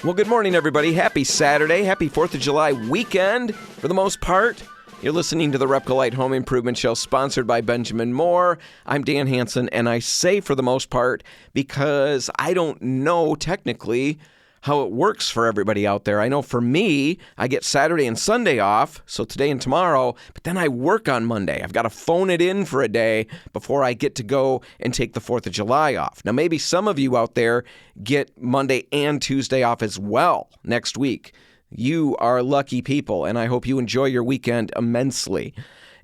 Well, good morning, everybody. Happy Saturday. Happy 4th of July weekend, for the most part. You're listening to the RepcoLite Home Improvement Show, sponsored by Benjamin Moore. I'm Dan Hansen, and I say for the most part because I don't know technically how it works for everybody out there. I know for me, I get Saturday and Sunday off, so today and tomorrow, but then I work on Monday. I've got to phone it in for a day before I get to go and take the 4th of July off. Now, maybe some of you out there get Monday and Tuesday off as well next week. You are lucky people, and I hope you enjoy your weekend immensely.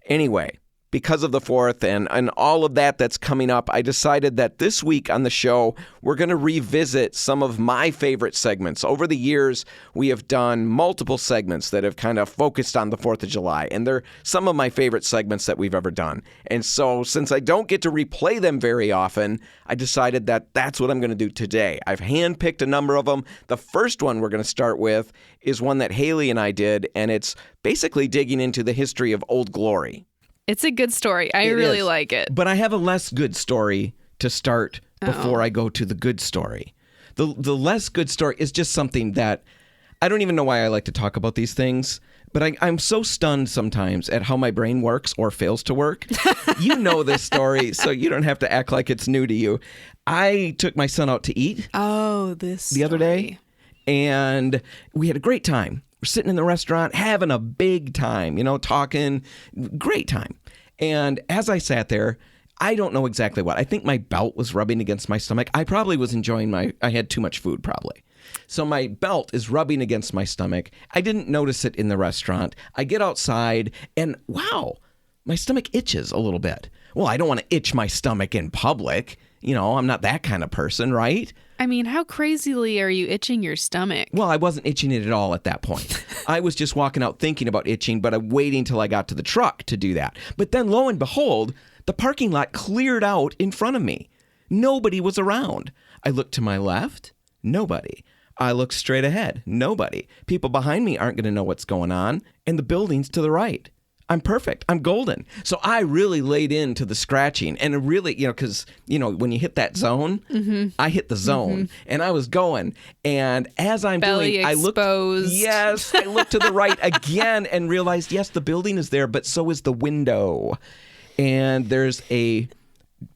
Anyway, because of the 4th and all of that's coming up, I decided that this week on the show, we're going to revisit some of my favorite segments. Over the years, we have done multiple segments that have kind of focused on the 4th of July, and they're some of my favorite segments that we've ever done. And so since I don't get to replay them very often, I decided that that's what I'm going to do today. I've handpicked a number of them. The first one we're going to start with is one that Haley and I did, and it's basically digging into the history of Old Glory. It's a good story. I really like it. But I have a less good story to start before I go to the good story. The less good story is just something that I don't even know why I like to talk about these things, but I'm so stunned sometimes at how my brain works or fails to work. You know this story, so you don't have to act like it's new to you. I took my son out to eat the other day, and we had a great time. We're sitting in the restaurant, having a big time, talking, great time. And as I sat there, I don't know exactly what. I think my belt was rubbing against my stomach. I probably was enjoying I had too much food probably. So my belt is rubbing against my stomach. I didn't notice it in the restaurant. I get outside and wow, my stomach itches a little bit. Well, I don't want to itch my stomach in public. I'm not that kind of person, right? I mean, how crazily are you itching your stomach? Well, I wasn't itching it at all at that point. I was just walking out thinking about itching, but I'm waiting till I got to the truck to do that. But then lo and behold, the parking lot cleared out in front of me. Nobody was around. I looked to my left, nobody. I looked straight ahead, nobody. People behind me aren't going to know what's going on, and the building's to the right. I'm perfect. I'm golden. So I really laid into the scratching and really, because, when you hit that zone, I hit the zone and I was going. And as I'm Belly doing, exposed. I looked to the right again and realized, yes, the building is there, but so is the window. And there's a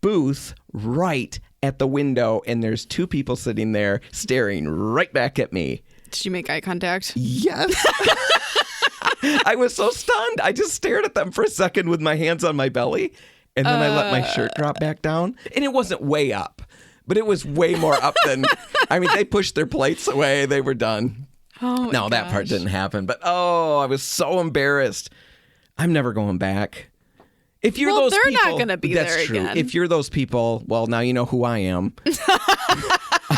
booth right at the window and there's two people sitting there staring right back at me. Did you make eye contact? Yes. I was so stunned. I just stared at them for a second with my hands on my belly, and then I let my shirt drop back down. And it wasn't way up, but it was way more up than, they pushed their plates away. They were done. Oh, no, that part didn't happen. But, I was so embarrassed. I'm never going back. If you're those people, they're not going to be there again. That's true. If you're those people, well, now you know who I am.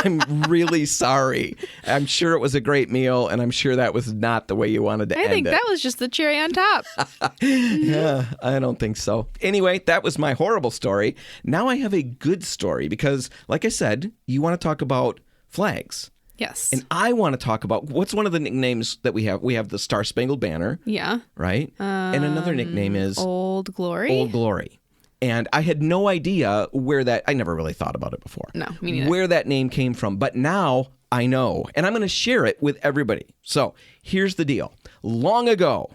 I'm really sorry. I'm sure it was a great meal, and I'm sure that was not the way you wanted to end it. I think that was just the cherry on top. Yeah, I don't think so. Anyway, that was my horrible story. Now I have a good story because, like I said, you want to talk about flags. Yes. And I want to talk about what's one of the nicknames that we have. We have the Star-Spangled Banner. Yeah. Right? And another nickname is Old Glory. Old Glory. And I had no idea I never really thought about it before. No, me neither. Where that name came from. But now I know. And I'm going to share it with everybody. So here's the deal. Long ago,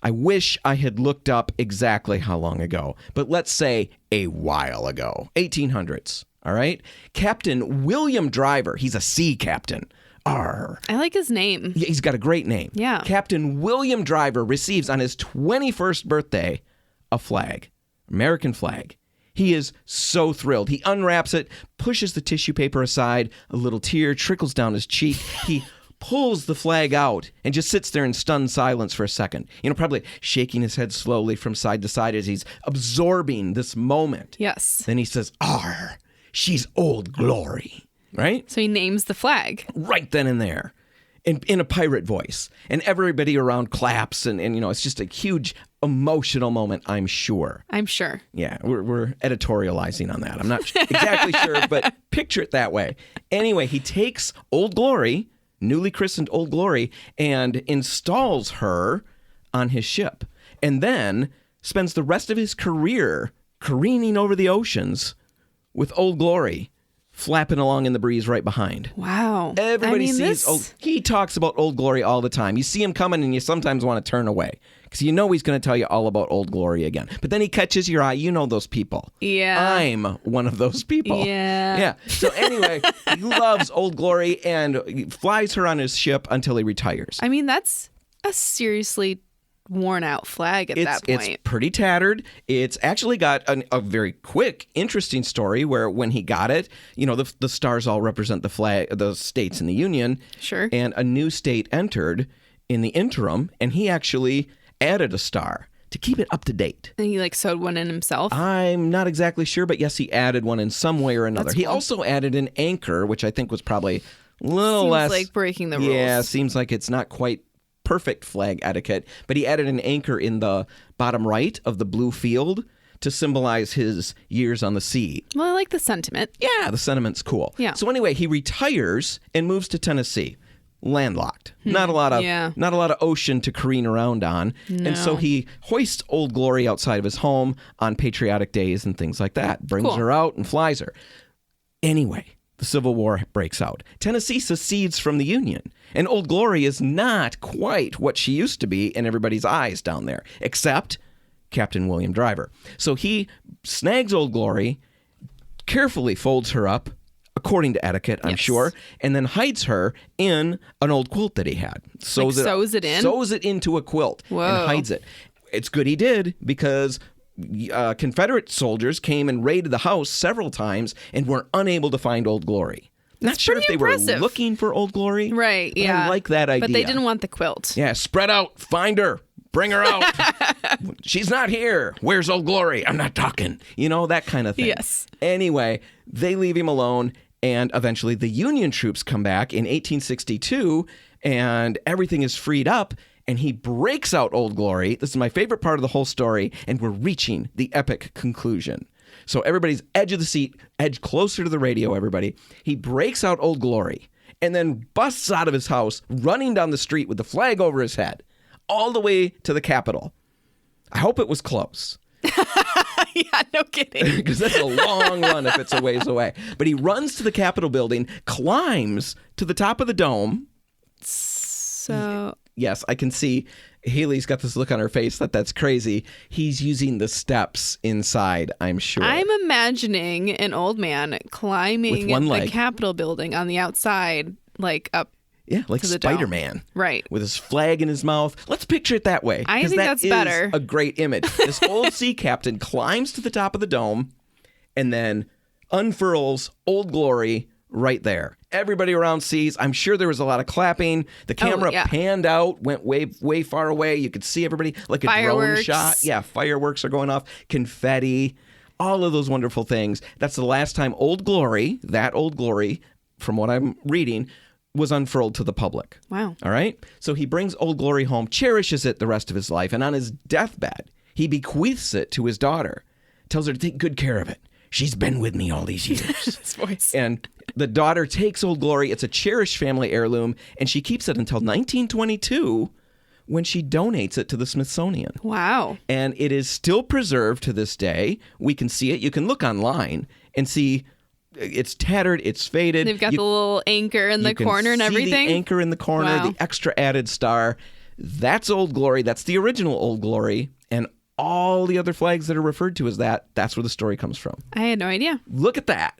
I wish I had looked up exactly how long ago. But let's say a while ago. 1800s. All right? Captain William Driver. He's a sea captain. Arr. I like his name. Yeah, he's got a great name. Yeah. Captain William Driver receives on his 21st birthday a flag. American flag. He is so thrilled. He unwraps it, pushes the tissue paper aside, a little tear trickles down his cheek. He pulls the flag out and just sits there in stunned silence for a second. Probably shaking his head slowly from side to side as he's absorbing this moment. Yes. Then he says, "Arr, she's Old Glory." Right? So he names the flag. Right then and there. In a pirate voice. And everybody around claps and it's just a huge emotional moment, I'm sure. I'm sure. Yeah, we're editorializing on that. I'm not exactly sure, but picture it that way. Anyway, he takes Old Glory, newly christened Old Glory, and installs her on his ship. And then spends the rest of his career careening over the oceans with Old Glory, flapping along in the breeze right behind. Wow. Everybody sees this... he talks about Old Glory all the time. You see him coming and you sometimes want to turn away because you know he's going to tell you all about Old Glory again. But then he catches your eye. You know those people. Yeah. I'm one of those people. Yeah. Yeah. So anyway, he loves Old Glory and he flies her on his ship until he retires. I mean, that's a seriously worn out flag at that point. It's pretty tattered. It's actually got a very quick, interesting story where when he got it, you know, the stars all represent the states in the Union. Sure. And a new state entered in the interim, and he actually added a star to keep it up to date. And he sewed one in himself. I'm not exactly sure, but yes, he added one in some way or another. That's He cool. also added an anchor, which I think was probably a little Seems less like breaking the rules. Yeah, seems like it's not quite perfect flag etiquette, but he added an anchor in the bottom right of the blue field to symbolize his years on the sea. Well, I like the sentiment. Yeah, the sentiment's cool. Yeah. So anyway, he retires and moves to Tennessee, landlocked. Not a lot of ocean to careen around on. No. And so he hoists Old Glory outside of his home on patriotic days and things like that. Brings Cool. her out and flies her. Anyway, the Civil War breaks out. Tennessee secedes from the Union. And Old Glory is not quite what she used to be in everybody's eyes down there, except Captain William Driver. So he snags Old Glory, carefully folds her up, according to etiquette, I'm Yes. sure, and then hides her in an old quilt that he had. Sews it in? Sews it into a quilt Whoa. and hides it. It's good he did because Confederate soldiers came and raided the house several times and were unable to find Old Glory. Not sure if pretty they were impressive. looking for Old Glory. Right, but yeah. I like that idea. But they didn't want the quilt. Yeah, spread out. Find her. Bring her out. She's not here. Where's Old Glory? I'm not talking. You know, that kind of thing. Yes. Anyway, they leave him alone, and eventually the Union troops come back in 1862, and everything is freed up, and he breaks out Old Glory. This is my favorite part of the whole story, and we're reaching the epic conclusion. So everybody's edge of the seat, edge closer to the radio, everybody. He breaks out Old Glory and then busts out of his house, running down the street with the flag over his head, all the way to the Capitol. I hope it was close. Yeah, no kidding. Because that's a long run if it's a ways away. But he runs to the Capitol building, climbs to the top of the dome. So... Yes, I can see Haley's got this look on her face that's crazy. He's using the steps inside, I'm sure. I'm imagining an old man climbing With one the leg. Capitol building on the outside, up. Yeah, like to the dome. Spider-Man. Right. With his flag in his mouth. Let's picture it that way. I 'cause think that that's is better. A great image. This old sea captain climbs to the top of the dome and then unfurls Old Glory right there. Everybody around sees. I'm sure there was a lot of clapping. The camera panned out, went way far away. You could see everybody like a drone Fireworks. shot. Yeah, fireworks are going off. Confetti. All of those wonderful things. That's the last time Old Glory, from what I'm reading, was unfurled to the public. Wow. All right? So he brings Old Glory home, cherishes it the rest of his life, and on his deathbed, he bequeaths it to his daughter, tells her to take good care of it. She's been with me all these years. His voice. And the daughter takes Old Glory. It's a cherished family heirloom, and she keeps it until 1922 when she donates it to the Smithsonian. Wow. And it is still preserved to this day. We can see it. You can look online and see it's tattered, it's faded. They've got the little anchor in the corner and You can see everything. the anchor in the corner, Wow. the extra added star. That's Old Glory. That's the original Old Glory. And all the other flags that are referred to as that's where the story comes from. I had no idea. Look at that.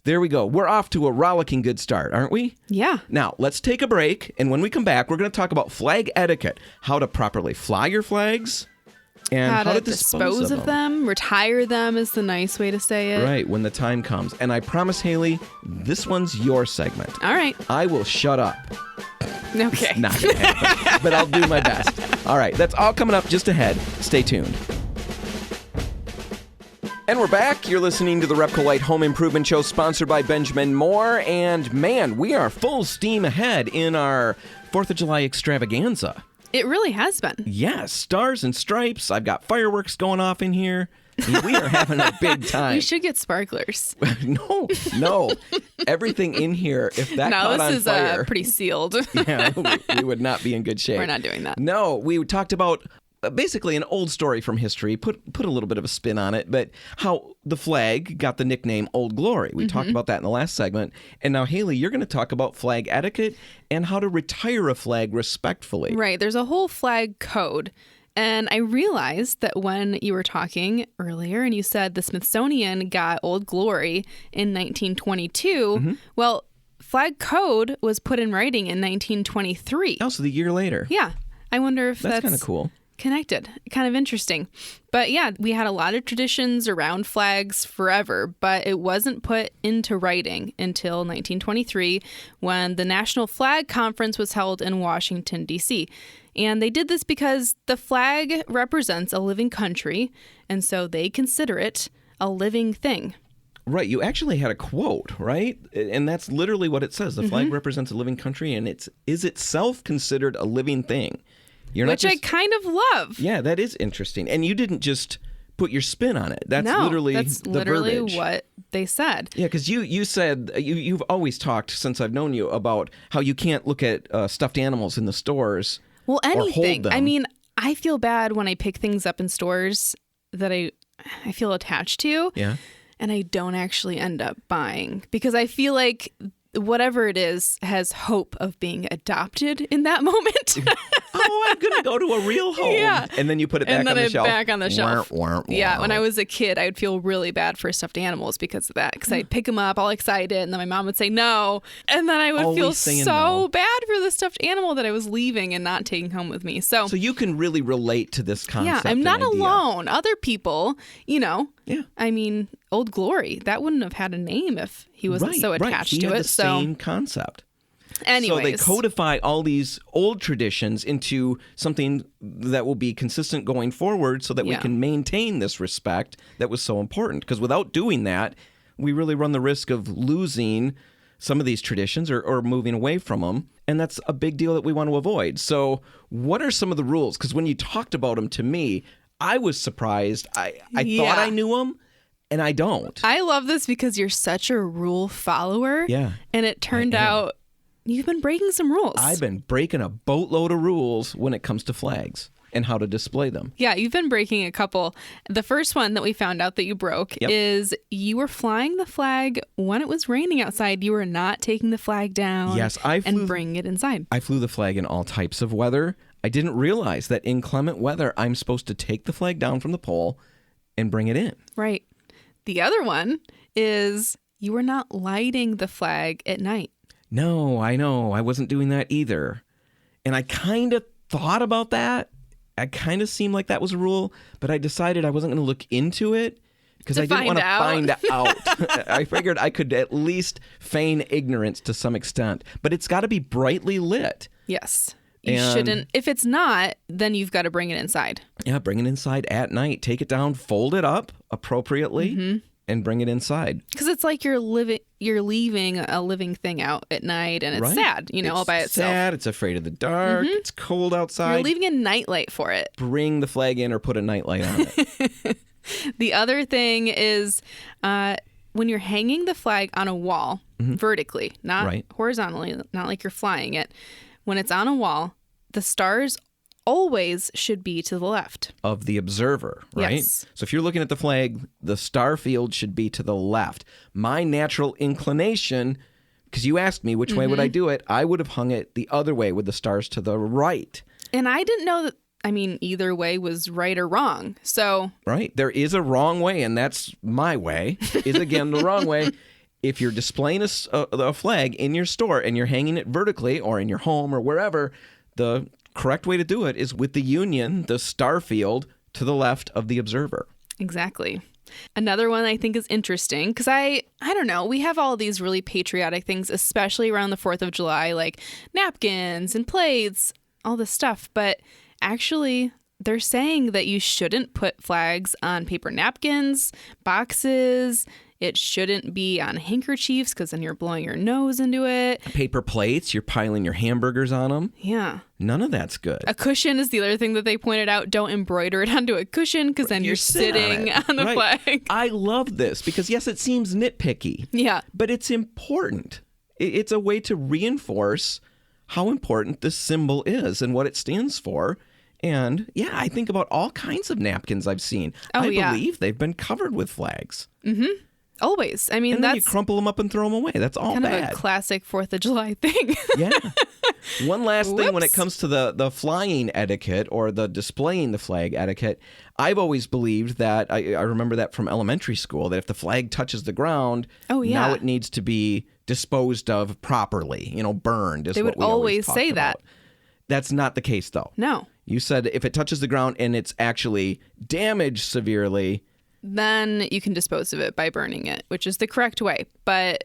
There we go. We're off to a rollicking good start, aren't we? Yeah. Now, let's take a break. And when we come back, we're going to talk about flag etiquette, how to properly fly your flags, and How to dispose of them. Retire them is the nice way to say it. Right, when the time comes. And I promise, Haley, this one's your segment. All right. I will shut up. Okay. Not going to happen, but I'll do my best. All right, that's all coming up just ahead. Stay tuned. And we're back. You're listening to the RepcoLite Home Improvement Show, sponsored by Benjamin Moore. And man, we are full steam ahead in our 4th of July extravaganza. It really has been. Yes, stars and stripes. I've got fireworks going off in here. We are having a big time. You should get sparklers. No. Everything in here, if that No, caught on this is fire, pretty sealed. yeah, we would not be in good shape. We're not doing that. No, we talked about basically an old story from history, put a little bit of a spin on it, but how the flag got the nickname Old Glory. We talked about that in the last segment. And now, Haley, you're going to talk about flag etiquette and how to retire a flag respectfully. Right. There's a whole flag code. And I realized that when you were talking earlier and you said the Smithsonian got Old Glory in 1922, well, flag code was put in writing in 1923. Oh, so the year later. Yeah. I wonder if that's kind of cool. Connected. Kind of interesting. But yeah, we had a lot of traditions around flags forever, but it wasn't put into writing until 1923 when the National Flag Conference was held in Washington, D.C. And they did this because the flag represents a living country, and so they consider it a living thing. Right. You actually had a quote, right? And that's literally what it says. The flag represents a living country, and it is itself considered a living thing. Which I kind of love. Yeah, that is interesting. And you didn't just put your spin on it. That's literally the verbiage. What they said. Yeah, because you said, you've always talked since I've known you about how you can't look at stuffed animals in the stores. Well, anything. Or hold them. I mean, I feel bad when I pick things up in stores that I feel attached to. Yeah. And I don't actually end up buying because I feel like whatever it is has hope of being adopted in that moment. Oh, I'm going to go to a real home. Yeah. And then you put it back on the shelf. Back on the shelf. Wah. Yeah, when I was a kid, I would feel really bad for stuffed animals because of that. Because I'd pick them up all excited, and then my mom would say no. And then I would Always feel so bad for the stuffed animal that I was leaving and not taking home with me. So you can really relate to this concept. Yeah, I'm not and idea. alone. Other people, Yeah. I mean, Old Glory, that wouldn't have had a name if he wasn't so attached He to had it. the same concept. Anyways. So they codify all these old traditions into something that will be consistent going forward so that we can maintain this respect that was so important. Because without doing that, we really run the risk of losing some of these traditions or moving away from them. And that's a big deal that we want to avoid. So what are some of the rules? Because when you talked about them to me, I was surprised. I thought I knew them. And I don't. I love this because you're such a rule follower. Yeah. And it turned out you've been breaking some rules. I've been breaking a boatload of rules when it comes to flags and how to display them. Yeah, you've been breaking a couple. The first one that we found out that you broke is you were flying the flag when it was raining outside. You were not taking the flag down and bringing it inside. I flew the flag in all types of weather. I didn't realize that in inclement weather, I'm supposed to take the flag down from the pole and bring it in. Right. The other one is you were not lighting the flag at night. No, I know. I wasn't doing that either. And I kind of thought about that. I kind of seemed like that was a rule, but I decided I wasn't going to look into it because I didn't want to find out. I figured I could at least feign ignorance to some extent, but it's got to be brightly lit. Yes. You shouldn't. If it's not, then you've got to bring it inside. Yeah, bring it inside at night. Take it down, fold it up appropriately, and bring it inside. Because it's like you're leaving a living thing out at night, and it's sad, all by itself. It's sad. It's afraid of the dark. It's cold outside. You're leaving a nightlight for it. Bring the flag in or put a nightlight on it. The other thing is when you're hanging the flag on a wall vertically, not horizontally, not like you're flying it. When it's on a wall, the stars always should be to the left of the observer, right? Yes. So if you're looking at the flag, the star field should be to the left. My natural inclination, because you asked me which way would I do it, I would have hung it the other way with the stars to the right. And I didn't know that, either way was right or wrong. So right. There is a wrong way, and that's my way, is again the wrong way. If you're displaying a flag in your store and you're hanging it vertically or in your home or wherever, the correct way to do it is with the union, the star field, to the left of the observer. Exactly. Another one I think is interesting because I don't know, we have all these really patriotic things, especially around the 4th of July, like napkins and plates, all this stuff. But actually, they're saying that you shouldn't put flags on paper napkins, boxes. It shouldn't be on handkerchiefs because then you're blowing your nose into it. Paper plates, you're piling your hamburgers on them. Yeah. None of that's good. A cushion is the other thing that they pointed out. Don't embroider it onto a cushion because then you're sitting on the flag. I love this because, yes, it seems nitpicky. Yeah. But it's important. It's a way to reinforce how important this symbol is and what it stands for. And yeah, I think about all kinds of napkins I've seen. Oh, I believe they've been covered with flags. Always. I mean, And then that's you crumple them up and throw them away. That's all kind bad. of a classic 4th of July thing. Yeah. One last thing when it Whoops. comes to the flying etiquette or the displaying the flag etiquette, I've always believed that, I remember that from elementary school, that if the flag touches the ground, Oh, yeah. now it needs to be disposed of properly, burned is They what would we always talked say that. about. That's not the case, though. No. You said if it touches the ground and it's actually damaged severely, Then you can dispose of it by burning it, which is the correct way. But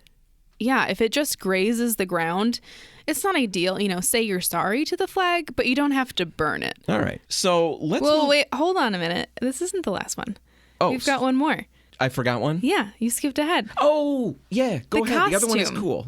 yeah, if it just grazes the ground, it's not ideal. Say you're sorry to the flag, but you don't have to burn it. all right. So let's Well, wait, hold on a minute. This isn't the last one. Oh, We've got one more. I forgot one. Yeah, you skipped ahead. Oh, yeah. Go The ahead. The other one is costume. cool.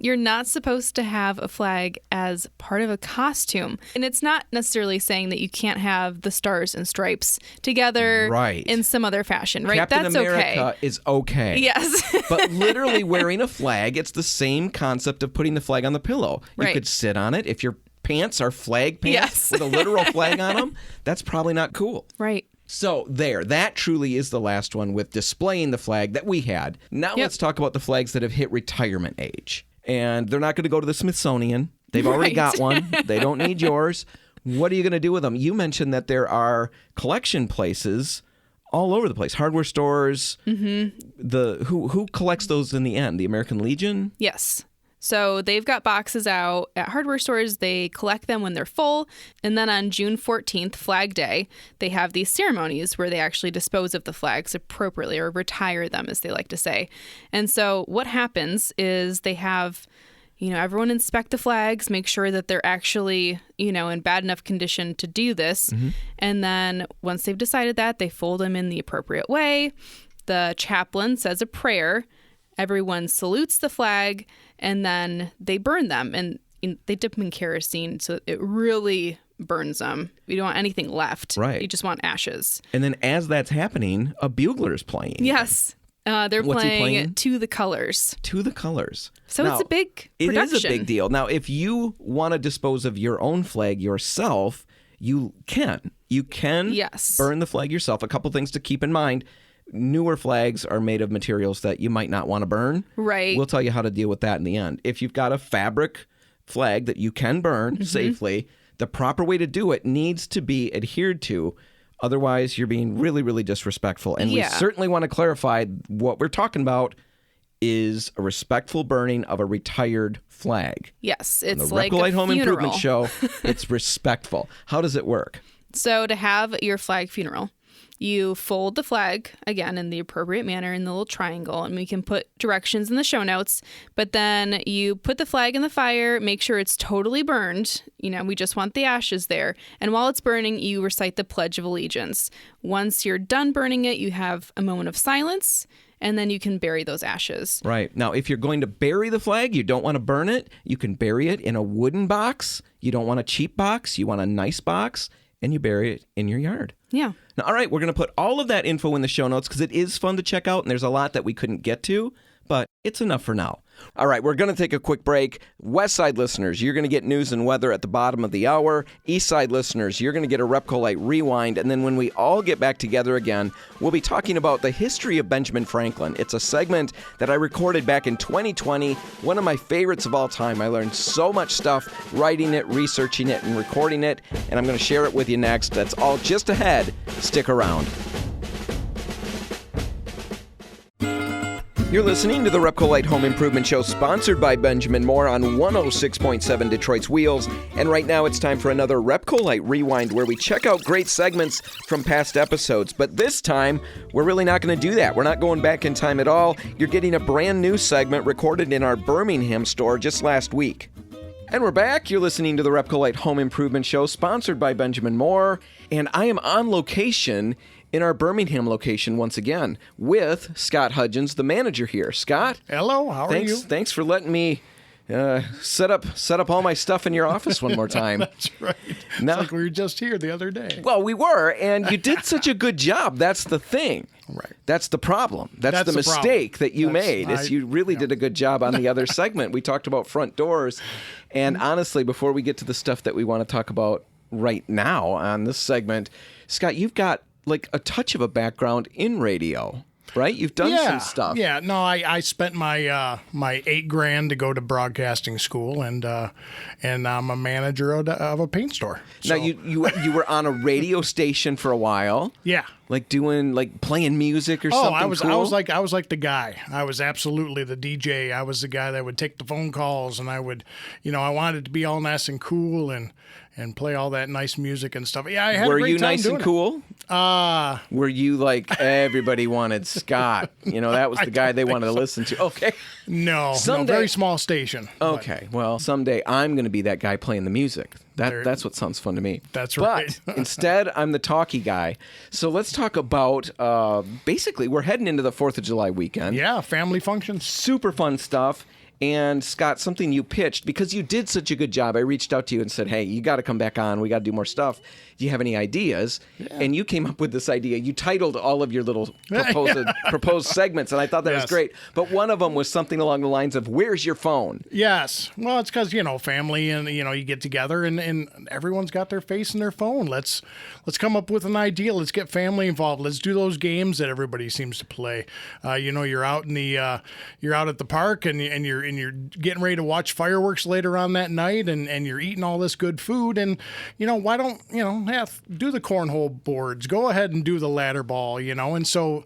You're not supposed to have a flag as part of a costume. And it's not necessarily saying that you can't have the stars and stripes together Right. in some other fashion, right? Captain That's America okay. is okay. Yes. But literally wearing a flag, it's the same concept of putting the flag on the pillow. You Right. could sit on it. If your pants are flag pants Yes. with a literal flag on them, that's probably not cool. Right. So that truly is the last one with displaying the flag that we had. Now Yep. let's talk about the flags that have hit retirement age. And they're not going to go to the Smithsonian. They've already Right. got one. They don't need yours. What are you going to do with them? You mentioned that there are collection places all over the place. Hardware stores. Mm-hmm. Who collects those in the end? The American Legion? Yes. So they've got boxes out at hardware stores. They collect them when they're full. And then on June 14th, Flag Day, they have these ceremonies where they actually dispose of the flags appropriately or retire them, as they like to say. And so what happens is they have, everyone inspect the flags, make sure that they're actually, in bad enough condition to do this. And then once they've decided that, they fold them in the appropriate way. The chaplain says a prayer. Everyone salutes the flag, and then they burn them. And they dip them in kerosene, so it really burns them. You don't want anything left. Right. You just want ashes. And then as that's happening, a bugler is playing. Yes. They're What's he playing? To the Colors. To the Colors. So Now, it's a big It production. is a big deal. Now, if you want to dispose of your own flag yourself, you can. You can Yes. burn the flag yourself. A couple things to keep in mind. Newer flags are made of materials that you might not want to burn. Right. We'll tell you how to deal with that in the end. If you've got a fabric flag that you can burn safely, the proper way to do it needs to be adhered to. Otherwise, you're being really, really disrespectful. And we Yeah. certainly want to clarify what we're talking about is a respectful burning of a retired flag. Yes. The It's like RepcoLite a Home funeral. Improvement Show, it's respectful. How does it work? So to have your flag funeral, you fold the flag, again, in the appropriate manner in the little triangle, and we can put directions in the show notes. But then you put the flag in the fire, make sure it's totally burned. We just want the ashes there. And while it's burning, you recite the Pledge of Allegiance. Once you're done burning it, you have a moment of silence, and then you can bury those ashes. Right. Now, if you're going to bury the flag, you don't want to burn it, you can bury it in a wooden box. You don't want a cheap box, you want a nice box, and you bury it in your yard. Yeah. Now, all right, we're going to put all of that info in the show notes because it is fun to check out, and there's a lot that we couldn't get to, but it's enough for now. All right, we're going to take a quick break. West Side listeners, you're going to get news and weather at the bottom of the hour. East Side listeners, you're going to get a RepcoLite Rewind, and then when we all get back together again, we'll be talking about the history of Benjamin Franklin. It's a segment that I recorded back in 2020, one of my favorites of all time. I learned so much stuff writing it, researching it, and recording it, and I'm going to share it with you next. That's all just ahead. Stick around. You're listening to the RepcoLite Home Improvement Show, sponsored by Benjamin Moore on 106.7 Detroit's Wheels. And right now it's time for another RepcoLite Rewind, where we check out great segments from past episodes. But this time, we're really not going to do that. We're not going back in time at all. You're getting a brand new segment recorded in our Birmingham store just last week. And we're back. You're listening to the RepcoLite Home Improvement Show, sponsored by Benjamin Moore. And I am on location in our Birmingham location once again with Scott Hudgens, the manager here. Scott? Hello, how are you? Thanks for letting me set up all my stuff in your office one more time. That's right. It's like we were just here the other day. Well, we were, and you did such a good job. That's the thing. Right. That's the problem. That's the mistake that you made. Is you really did a good job on the other segment. We talked about front doors, and honestly, before we get to the stuff that we want to talk about right now on this segment. Scott, you've got like a touch of a background in radio. Right? You've done some stuff. Yeah. No, I spent my my $8,000 to go to broadcasting school, and I'm a manager of a paint store. Now you were on a radio station for a while. Yeah. Like playing music or something. I was cool? I was like the guy. I was absolutely the DJ. I was the guy that would take the phone calls, and I would, I wanted to be all nice and cool and play all that nice music and stuff. Yeah, I had a great time. Were you nice and cool? Were you like everybody wanted Scott? That was the guy they wanted to listen to. Okay. No, very small station. Okay. Well, someday I'm going to be that guy playing the music. That's what sounds fun to me. That's right. But instead, I'm the talky guy. So let's talk about, basically, we're heading into the 4th of July weekend. Yeah, family functions. Super fun stuff. And Scott, something you pitched, because you did such a good job, I reached out to you and said, hey, you got to come back on. We got to do more stuff. Do you have any ideas? Yeah. And you came up with this idea. You titled all of your little proposed segments, and I thought that was great. But one of them was something along the lines of, where's your phone? Yes. Well, it's because, family and, you get together and everyone's got their face in their phone. Let's come up with an idea. Let's get family involved. Let's do those games that everybody seems to play. You're out in the you're out at the park and you're getting ready to watch fireworks later on that night and you're eating all this good food and why don't do the cornhole boards, go ahead and do the ladder ball, and so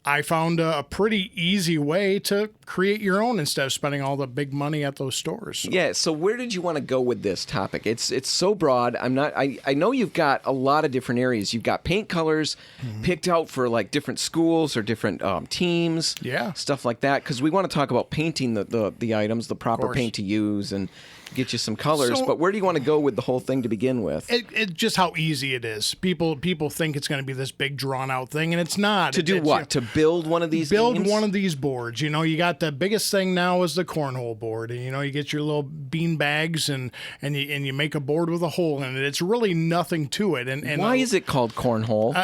I found a pretty easy way to create your own instead of spending all the big money at those stores. So. Yeah. So where did you want to go with this topic? It's so broad. I know you've got a lot of different areas. You've got paint colors picked out for like different schools or different teams. Yeah. Stuff like that. Because we want to talk about painting the items, the proper paint to use, and get you some colors. But where do you want to go with the whole thing to begin with? It just how easy it is. People think it's going to be this big drawn out thing, and it's not. To do what? To build one of these games? One of these boards. You got the biggest thing now is the cornhole board, and you get your little bean bags and you make a board with a hole in it. It's really nothing to it. And why is it called cornhole?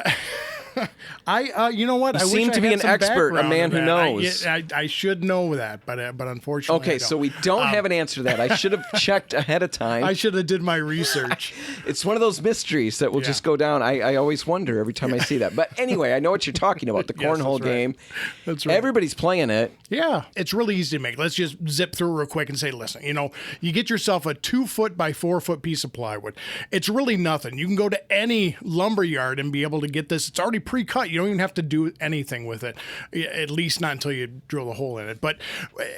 You know what? You seem to be an expert, a man who knows. I should know that, but unfortunately, okay. So we don't have an answer to that. I should have checked ahead of time. I should have did my research. It's one of those mysteries that will just go down. I always wonder every time I see that. But anyway, I know what you're talking about. The cornhole game. That's right. Everybody's playing it. Yeah, it's really easy to make. Let's just zip through real quick and say, listen, you get yourself a 2-foot by 4-foot piece of plywood. It's really nothing. You can go to any lumber yard and be able to get this. It's already pre-cut. You don't even have to do anything with it, at least not until you drill a hole in it.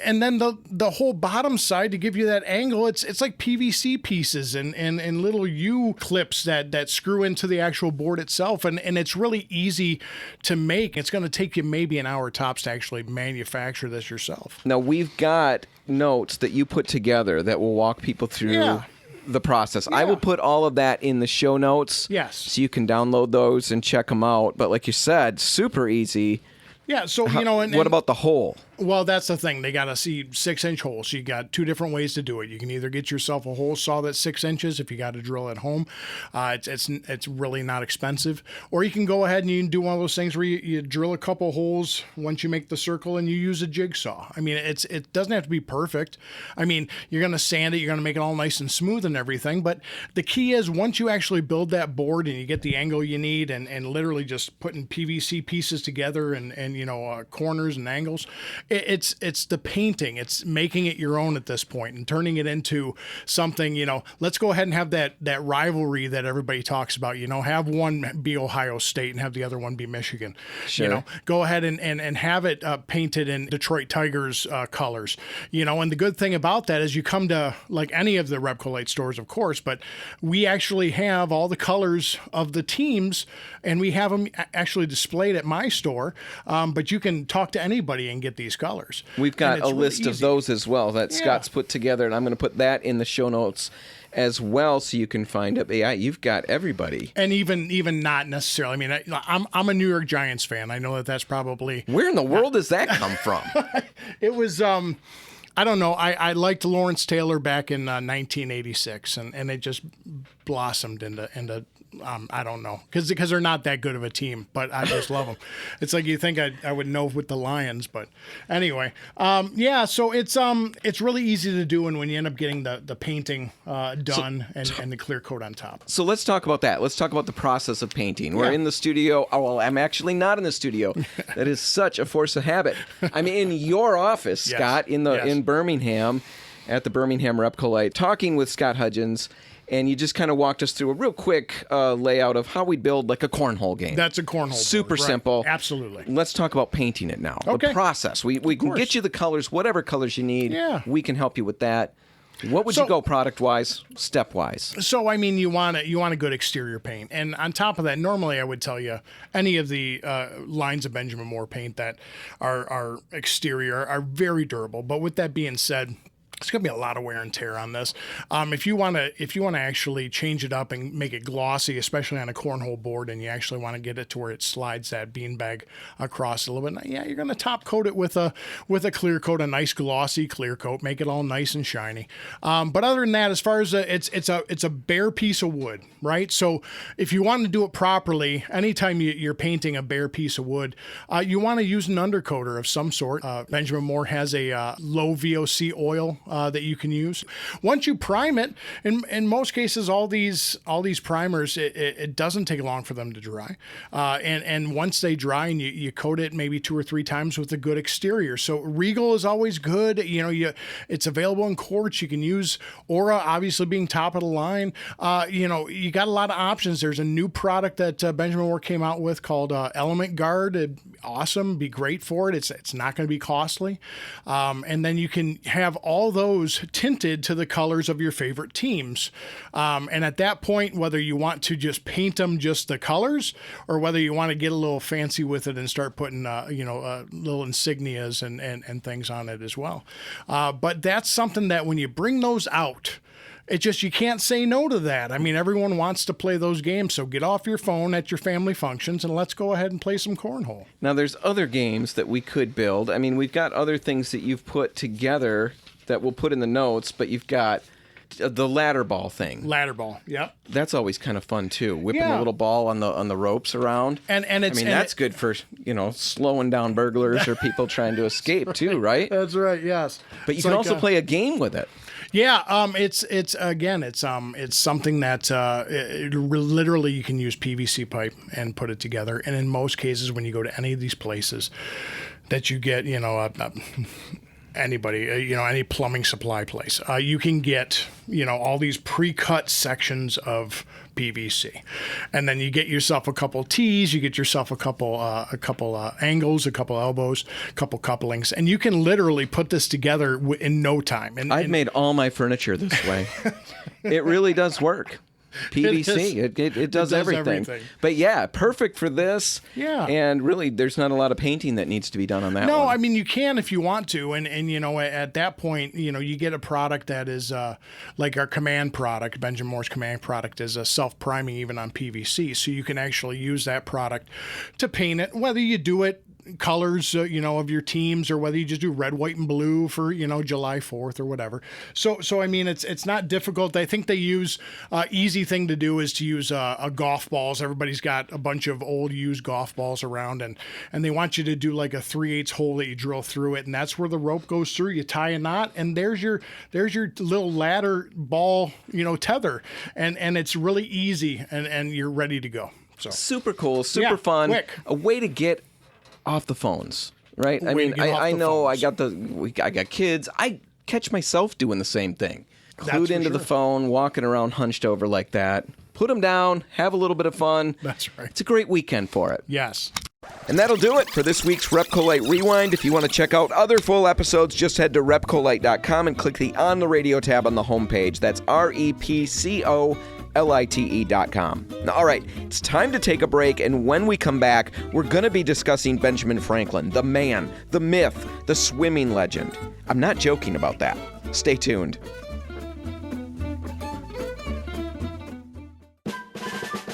And then the whole bottom side to give you that angle, it's like PVC pieces and little U clips that screw into the actual board itself. And it's really easy to make. It's going to take you maybe an hour tops to actually manufacture this yourself. Now, we've got notes that you put together that will walk people through the process. Yeah. I will put all of that in the show notes. Yes. So you can download those and check them out. But like you said, super easy. Yeah, so, what about the hole? Well, that's the thing. They got to see 6-inch holes. You got two different ways to do it. You can either get yourself a hole saw that's 6 inches if you got to drill at home. It's really not expensive. Or you can go ahead and you can do one of those things where you drill a couple holes once you make the circle and you use a jigsaw. I mean, it doesn't have to be perfect. I mean, you're going to sand it. You're going to make it all nice and smooth and everything. But the key is once you actually build that board and you get the angle you need and literally just putting PVC pieces together and corners and angles, it's the painting. It's making it your own at this point and turning it into something, let's go ahead and have that rivalry that everybody talks about, have one be Ohio State and have the other one be Michigan. Sure. Go ahead and have it painted in Detroit Tigers colors, and the good thing about that is you come to like any of the RepcoLite stores, of course, but we actually have all the colors of the teams and we have them actually displayed at my store. But you can talk to anybody and get these colors. We've got a list of those as well that Scott's put together, and I'm going to put that in the show notes as well so you can find it. Yeah, you've got everybody. And even not necessarily. I mean, I'm a New York Giants fan. I know that's probably... Where in the world does that come from? It was... I don't know. I liked Lawrence Taylor back in 1986, and it just blossomed into I don't know, because they're not that good of a team, but I just love them. It's like you think I would know with the Lions, but anyway, so it's really easy to do, and when you end up getting the painting done and the clear coat on top. So let's talk about that. Let's talk about the process of painting. We're in the studio. Oh, well, I'm actually not in the studio. That is such a force of habit. I'm in your office, Scott, in Birmingham, at the Birmingham RepcoLite, talking with Scott Hudgens. And you just kind of walked us through a real quick layout of how we build like a cornhole game. That's a cornhole Super board, right. simple. Absolutely. Let's talk about painting it now. Okay. The process. We can get you the colors, whatever colors you need. Yeah. We can help you with that. What would you go product-wise, step-wise? So, I mean, you want a good exterior paint. And on top of that, normally I would tell you any of the lines of Benjamin Moore paint that are exterior are very durable. But with that being said, it's going to be a lot of wear and tear on this. If you want to actually change it up and make it glossy, especially on a cornhole board, and you actually want to get it to where it slides that beanbag across a little bit, you're going to top coat it with a clear coat, a nice glossy clear coat, make it all nice and shiny. But other than that, as far as it's a bare piece of wood, right? So if you want to do it properly, anytime you're painting a bare piece of wood, you want to use an undercoater of some sort. Benjamin Moore has a low VOC oil that you can use. Once you prime it, in most cases, all these primers, it doesn't take long for them to dry. And once they dry, and you coat it maybe 2 or 3 times with a good exterior. So Regal is always good. It's available in quartz. You can use Aura, obviously being top of the line. You got a lot of options. There's a new product that Benjamin Moore came out with called Element Guard. Awesome, be great for it. It's not going to be costly. And then you can have all those tinted to the colors of your favorite teams. And at that point, whether you want to just paint them just the colors, or whether you want to get a little fancy with it and start putting little insignias and things on it as well. But that's something that when you bring those out, it's just, you can't say no to that. I mean, everyone wants to play those games, so get off your phone at your family functions and let's go ahead and play some cornhole. Now, there's other games that we could build. I mean, we've got other things that you've put together that we'll put in the notes, but you've got the ladder ball thing. Ladder ball, yep. That's always kind of fun too. Whipping a little ball on the ropes around. And that's good for slowing down burglars or people trying to escape too, right? That's right. Yes. But you can also play a game with it. Yeah, it's something that literally you can use PVC pipe and put it together. And in most cases, when you go to any of these places that you get, anybody, any plumbing supply place, you can get, all these pre-cut sections of PVC, and then you get yourself a couple T's, you get yourself a couple angles, a couple elbows, a couple couplings, and you can literally put this together in no time. And I've made all my furniture this way. It really does work. PVC, it does everything. But yeah, perfect for this. Yeah. And really, there's not a lot of painting that needs to be done on that one. No, I mean, you can if you want to. And at that point, you get a product that is like our Command product. Benjamin Moore's Command product is a self-priming even on PVC. So you can actually use that product to paint it, whether you do it colors, of your teams, or whether you just do red, white, and blue for, July 4th or whatever. So I mean, it's not difficult. I think they use, easy thing to do is to use a golf balls. Everybody's got a bunch of old used golf balls around, and they want you to do like a 3/8 hole that you drill through it, and that's where the rope goes through. You tie a knot, and there's your little ladder ball, tether, and it's really easy, and you're ready to go. So super cool, super fun, quick. A way to get off the phones, right? I mean, I know I got kids. I catch myself doing the same thing. Glued into the phone, walking around hunched over like that. Put them down, have a little bit of fun. That's right. It's a great weekend for it. Yes. And that'll do it for this week's RepcoLite Rewind. If you want to check out other full episodes, just head to RepcoLite.com and click the On the Radio tab on the homepage. That's RepcoLite.com. Now, all right, it's time to take a break, and when we come back, we're going to be discussing Benjamin Franklin, the man, the myth, the swimming legend. I'm not joking about that. Stay tuned.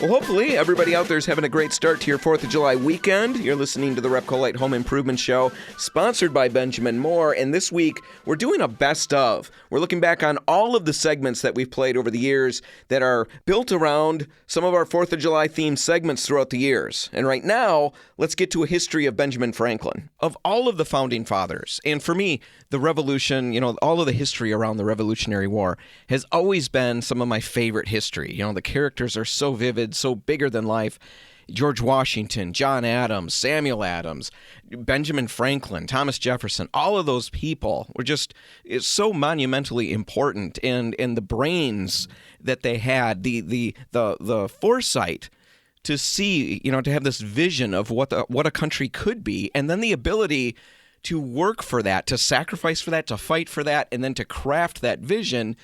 Well, hopefully everybody out there is having a great start to your 4th of July weekend. You're listening to the RepcoLite Home Improvement Show, sponsored by Benjamin Moore. And this week, we're doing a best of. We're looking back on all of the segments that we've played over the years that are built around some of our 4th of July themed segments throughout the years. And right now, let's get to a history of Benjamin Franklin. Of all of the founding fathers, and for me, the Revolution, all of the history around the Revolutionary War has always been some of my favorite history. The characters are so vivid, so bigger than life. George Washington, John Adams, Samuel Adams, Benjamin Franklin, Thomas Jefferson, all of those people were just so monumentally important, and the brains that they had, the foresight to see, to have this vision of what a country could be, and then the ability to work for that, to sacrifice for that, to fight for that, and then to craft that vision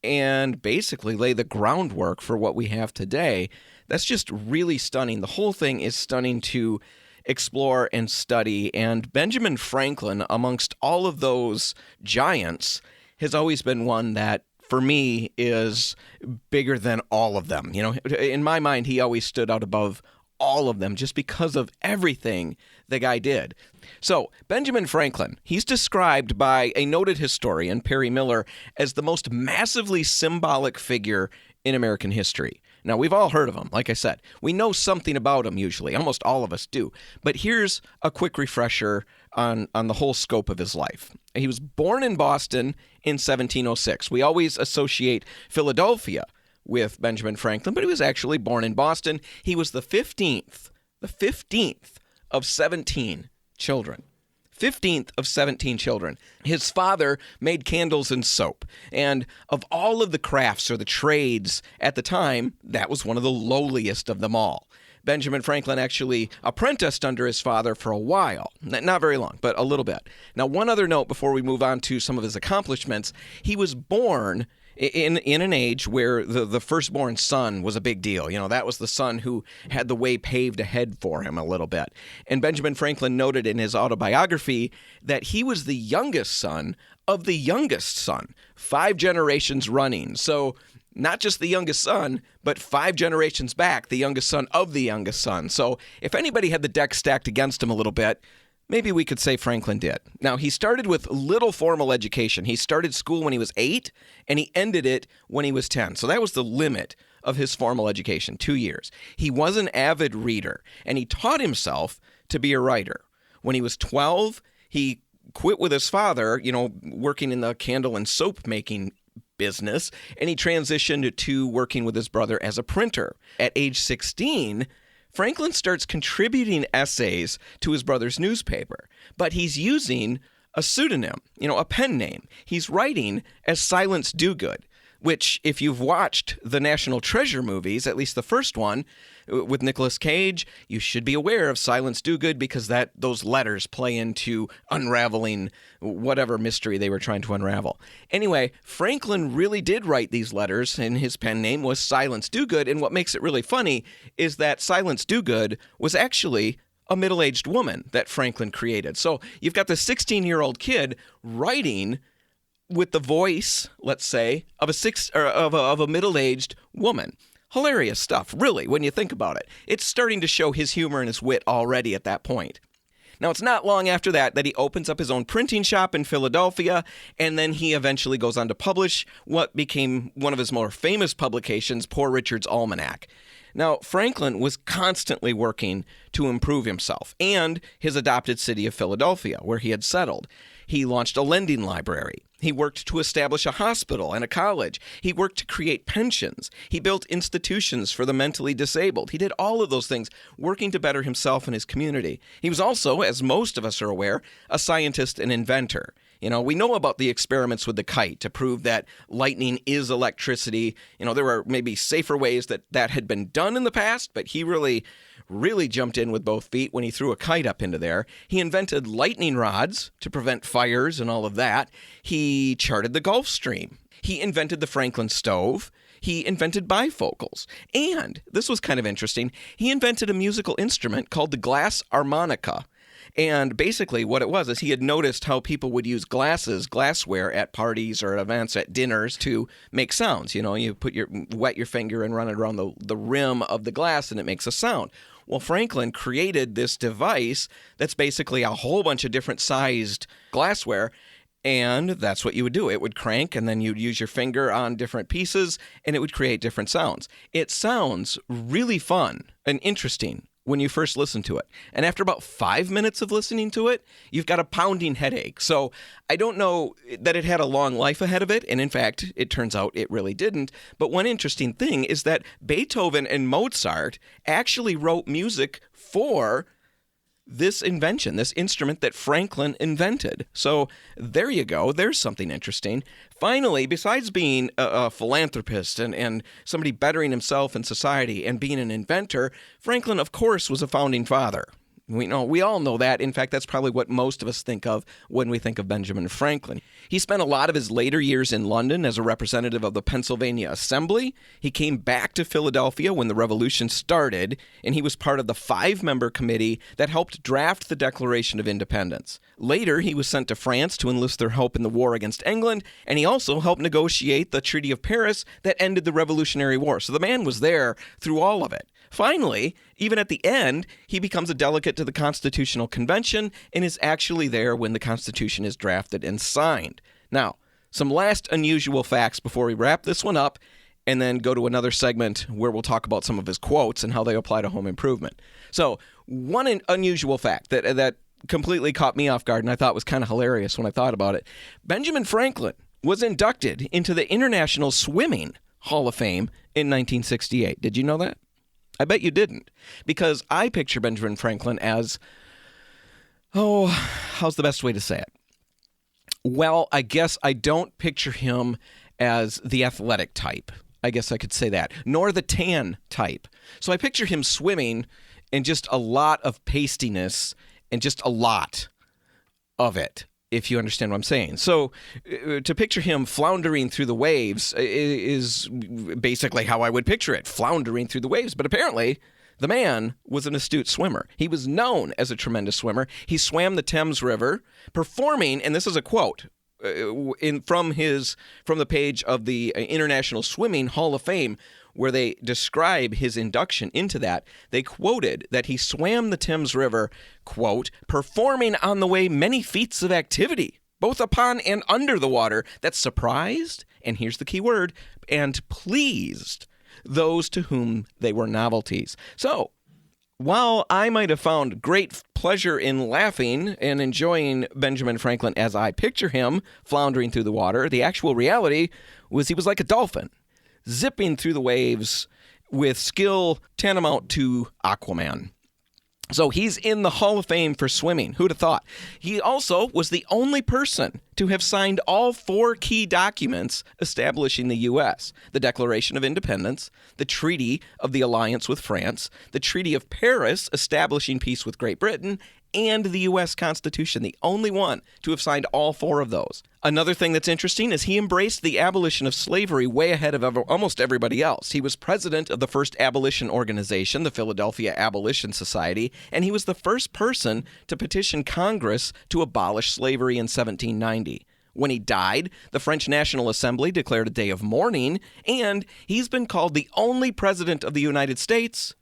and basically lay the groundwork for what we have today. That's just really stunning. The whole thing is stunning to explore and study. And Benjamin Franklin, amongst all of those giants, has always been one that, for me, is bigger than all of them. In my mind, he always stood out above all of them just because of everything the guy did. So, Benjamin Franklin, he's described by a noted historian, Perry Miller, as the most massively symbolic figure in American history. Now, we've all heard of him, like I said. We know something about him usually. Almost all of us do. But here's a quick refresher on the whole scope of his life. He was born in Boston in 1706. We always associate Philadelphia with Benjamin Franklin, but he was actually born in Boston. He was the 15th of 17 children. 15th of 17 children. His father made candles and soap. And of all of the crafts or the trades at the time, that was one of the lowliest of them all. Benjamin Franklin actually apprenticed under his father for a while. Not very long, but a little bit. Now, one other note before we move on to some of his accomplishments. He was born in an age where the firstborn son was a big deal. That was the son who had the way paved ahead for him a little bit. And Benjamin Franklin noted in his autobiography that he was the youngest son of the youngest son, 5 generations running. So not just the youngest son, but 5 generations back, the youngest son of the youngest son. So if anybody had the deck stacked against him a little bit, maybe we could say Franklin did. Now, he started with little formal education. He started school when he was 8, and he ended it when he was 10. So that was the limit of his formal education, 2 years. He was an avid reader, and he taught himself to be a writer. When he was 12, he quit with his father, working in the candle and soap making business, and he transitioned to working with his brother as a printer. At age 16, Franklin starts contributing essays to his brother's newspaper, but he's using a pseudonym, a pen name. He's writing as Silence Dogood, which, if you've watched the National Treasure movies, at least the first one with Nicolas Cage, you should be aware of Silence Dogood because those letters play into unraveling whatever mystery they were trying to unravel. Anyway, Franklin really did write these letters, and his pen name was Silence Dogood, and what makes it really funny is that Silence Dogood was actually a middle-aged woman that Franklin created. So you've got the 16-year-old kid writing with the voice, let's say, of a middle-aged woman. Hilarious stuff, really, when you think about it. It's starting to show his humor and his wit already at that point. Now, it's not long after that he opens up his own printing shop in Philadelphia, and then he eventually goes on to publish what became one of his more famous publications, Poor Richard's Almanac. Now, Franklin was constantly working to improve himself and his adopted city of Philadelphia, where he had settled. He launched a lending library. He worked to establish a hospital and a college. He worked to create pensions. He built institutions for the mentally disabled. He did all of those things, working to better himself and his community. He was also, as most of us are aware, a scientist and inventor. We know about the experiments with the kite to prove that lightning is electricity. There were maybe safer ways that had been done in the past, but he really jumped in with both feet when he threw a kite up into there. He invented lightning rods to prevent fires and all of that. He charted the Gulf Stream. He invented the Franklin stove. He invented bifocals. And, this was kind of interesting, he invented a musical instrument called the glass harmonica. And basically what it was is he had noticed how people would use glassware at parties or events, at dinners, to make sounds. You know, you wet your finger and run it around the rim of the glass and it makes a sound. Well, Franklin created this device that's basically a whole bunch of different sized glassware, and that's what you would do. It would crank, and then you'd use your finger on different pieces, and it would create different sounds. It sounds really fun and interesting when you first listen to it. And after about 5 minutes of listening to it, you've got a pounding headache. So I don't know that it had a long life ahead of it. And in fact, it turns out it really didn't. But one interesting thing is that Beethoven and Mozart actually wrote music for this invention, this instrument that Franklin invented. So there you go. There's something interesting. Finally, besides being a philanthropist and somebody bettering himself in society and being an inventor, Franklin, of course, was a founding father. We all know that. In fact, that's probably what most of us think of when we think of Benjamin Franklin. He spent a lot of his later years in London as a representative of the Pennsylvania Assembly. He came back to Philadelphia when the Revolution started, and he was part of the 5-member committee that helped draft the Declaration of Independence. Later, he was sent to France to enlist their help in the war against England, and he also helped negotiate the Treaty of Paris that ended the Revolutionary War. So the man was there through all of it. Finally, even at the end, he becomes a delegate to the Constitutional Convention and is actually there when the Constitution is drafted and signed. Now, some last unusual facts before we wrap this one up and then go to another segment where we'll talk about some of his quotes and how they apply to home improvement. So, one unusual fact that completely caught me off guard and I thought was kind of hilarious when I thought about it. Benjamin Franklin was inducted into the International Swimming Hall of Fame in 1968. Did you know that? I bet you didn't, because I picture Benjamin Franklin as, how's the best way to say it? Well, I guess I don't picture him as the athletic type. I guess I could say that, nor the tan type. So I picture him swimming in just a lot of pastiness and just a lot of it, if you understand what I'm saying. So to picture him floundering through the waves is basically how I would picture it, floundering through the waves. But apparently, the man was an astute swimmer. He was known as a tremendous swimmer. He swam the Thames River, performing, and this is a quote from the page of the International Swimming Hall of Fame, where they describe his induction into that. They quoted that he swam the Thames River, quote, performing on the way many feats of activity, both upon and under the water, that surprised, and here's the key word, and pleased those to whom they were novelties. So, while I might have found great pleasure in laughing and enjoying Benjamin Franklin as I picture him floundering through the water, the actual reality was he was like a dolphin, zipping through the waves with skill tantamount to Aquaman. So he's in the Hall of Fame for swimming. Who'd have thought? He also was the only person to have signed all 4 key documents establishing the U.S. The Declaration of Independence, the Treaty of the Alliance with France, the Treaty of Paris establishing peace with Great Britain, and the U.S. Constitution, the only one to have signed all 4 of those. Another thing that's interesting is he embraced the abolition of slavery way ahead of almost everybody else. He was president of the first abolition organization, the Philadelphia Abolition Society, and he was the first person to petition Congress to abolish slavery in 1790. When he died, the French National Assembly declared a day of mourning, and he's been called the only president of the United States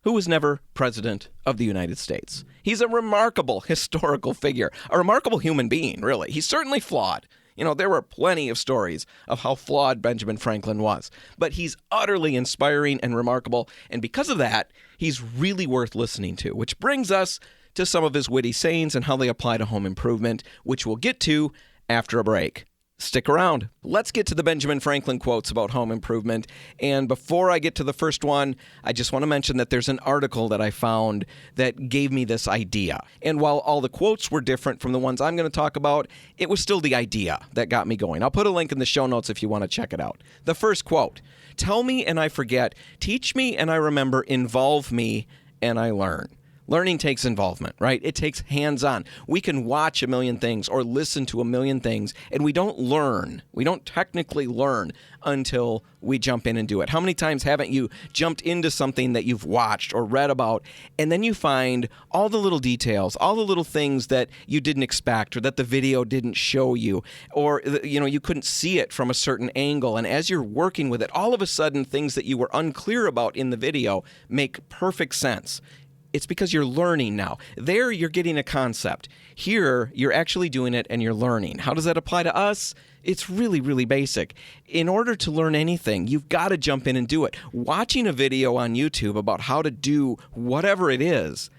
who was never president of the United States. He's a remarkable historical figure, a remarkable human being, really. He's certainly flawed. You know, there were plenty of stories of how flawed Benjamin Franklin was, but he's utterly inspiring and remarkable, and because of that, he's really worth listening to, which brings us to some of his witty sayings and how they apply to home improvement, which we'll get to after a break. Stick around. Let's get to the Benjamin Franklin quotes about home improvement. And before I get to the first one, I just want to mention that there's an article that I found that gave me this idea. And while all the quotes were different from the ones I'm going to talk about, it was still the idea that got me going. I'll put a link in the show notes if you want to check it out. The first quote, "Tell me and I forget, teach me and I remember, involve me and I learn." Learning takes involvement, right? It takes hands-on. We can watch a million things or listen to a million things, and we don't learn. We don't technically learn until we jump in and do it. How many times haven't you jumped into something that you've watched or read about, and then you find all the little details, all the little things that you didn't expect or that the video didn't show you, or you couldn't see it from a certain angle, and as you're working with it, all of a sudden things that you were unclear about in the video make perfect sense. It's because you're learning now. There, you're getting a concept. Here, you're actually doing it and you're learning. How does that apply to us? It's really, really basic. In order to learn anything, you've got to jump in and do it. Watching a video on YouTube about how to do whatever it is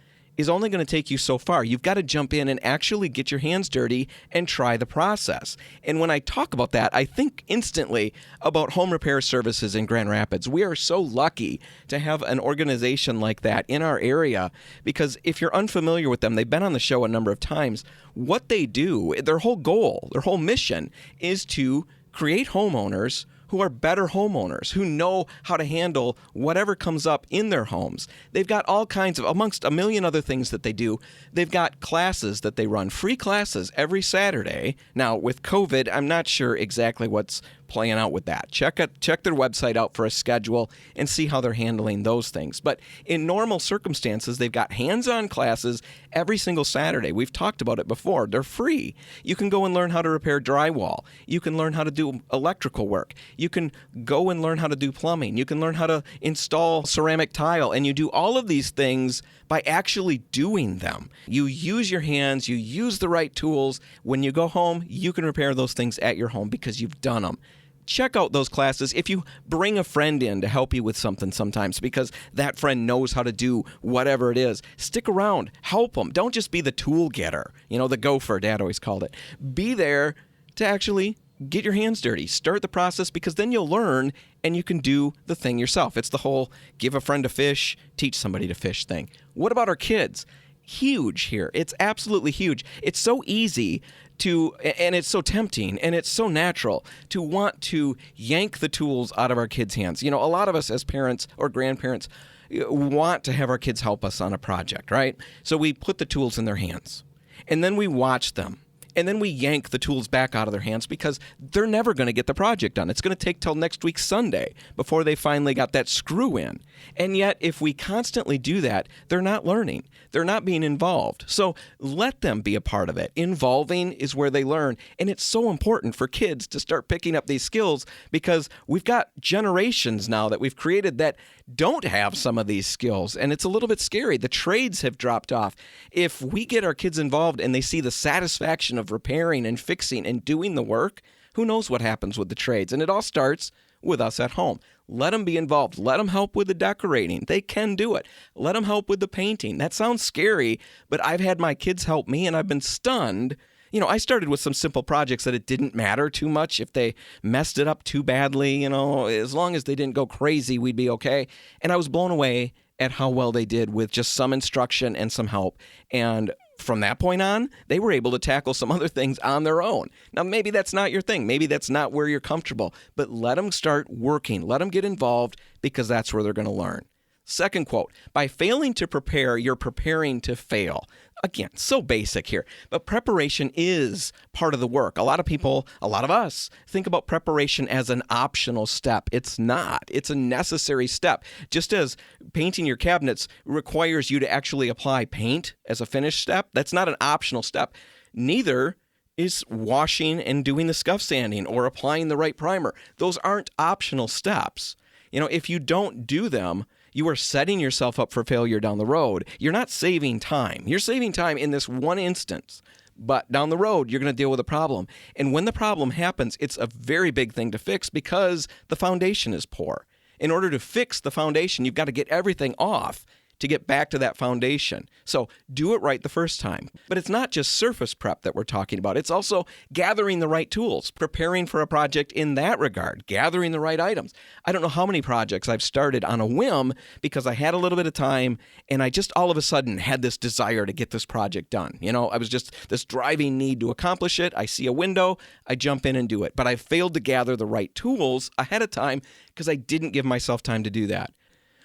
only going to take you so far. You've got to jump in and actually get your hands dirty and try the process. And when I talk about that, I think instantly about home repair services in Grand Rapids. We are so lucky to have an organization like that in our area because if you're unfamiliar with them, they've been on the show a number of times. What they do, their whole goal, their whole mission is to create homeowners who are better homeowners, who know how to handle whatever comes up in their homes. They've got all kinds of, amongst a million other things that they do, they've got classes that they run, free classes every Saturday. Now, with COVID, I'm not sure exactly what's playing out with that. Check their website out for a schedule and see how they're handling those things. But in normal circumstances, they've got hands-on classes every single Saturday. We've talked about it before. They're free. You can go and learn how to repair drywall. You can learn how to do electrical work. You can go and learn how to do plumbing. You can learn how to install ceramic tile. And you do all of these things by actually doing them. You use your hands. You use the right tools. When you go home, you can repair those things at your home because you've done them. Check out those classes. If you bring a friend in to help you with something sometimes because that friend knows how to do whatever it is, stick around, help them. Don't just be the tool getter, the gopher, Dad always called it. Be there to actually get your hands dirty. Start the process because then you'll learn and you can do the thing yourself. It's the whole give a friend a fish, teach somebody to fish thing. What about our kids? Huge here. It's absolutely huge. It's so easy and it's so tempting and it's so natural to want to yank the tools out of our kids' hands. A lot of us as parents or grandparents want to have our kids help us on a project, right? So we put the tools in their hands and then we watch them. And then we yank the tools back out of their hands because they're never going to get the project done. It's going to take till next week Sunday before they finally got that screw in. And yet, if we constantly do that, they're not learning. They're not being involved. So let them be a part of it. Involving is where they learn. And it's so important for kids to start picking up these skills because we've got generations now that we've created that don't have some of these skills. And it's a little bit scary. The trades have dropped off. If we get our kids involved and they see the satisfaction of repairing and fixing and doing the work, who knows what happens with the trades? And it all starts with us at home. Let them be involved. Let them help with the decorating. They can do it. Let them help with the painting. That sounds scary, but I've had my kids help me and I've been stunned. I started with some simple projects that it didn't matter too much if they messed it up too badly. As long as they didn't go crazy, we'd be okay. And I was blown away at how well they did with just some instruction and some help. And from that point on, they were able to tackle some other things on their own. Now, maybe that's not your thing. Maybe that's not where you're comfortable. But let them start working. Let them get involved because that's where they're going to learn. Second quote, by failing to prepare, you're preparing to fail. Again, so basic here, but preparation is part of the work. A lot of people, a lot of us, think about preparation as an optional step. It's not. It's a necessary step. Just as painting your cabinets requires you to actually apply paint as a finished step, that's not an optional step. Neither is washing and doing the scuff sanding or applying the right primer. Those aren't optional steps. If you don't do them, you are setting yourself up for failure down the road. You're not saving time. You're saving time in this one instance. But down the road, you're going to deal with a problem. And when the problem happens, it's a very big thing to fix because the foundation is poor. In order to fix the foundation, you've got to get everything off to get back to that foundation. So do it right the first time. But it's not just surface prep that we're talking about. It's also gathering the right tools, preparing for a project in that regard, gathering the right items. I don't know how many projects I've started on a whim because I had a little bit of time and I just all of a sudden had this desire to get this project done. I was just this driving need to accomplish it. I see a window, I jump in and do it. But I failed to gather the right tools ahead of time because I didn't give myself time to do that.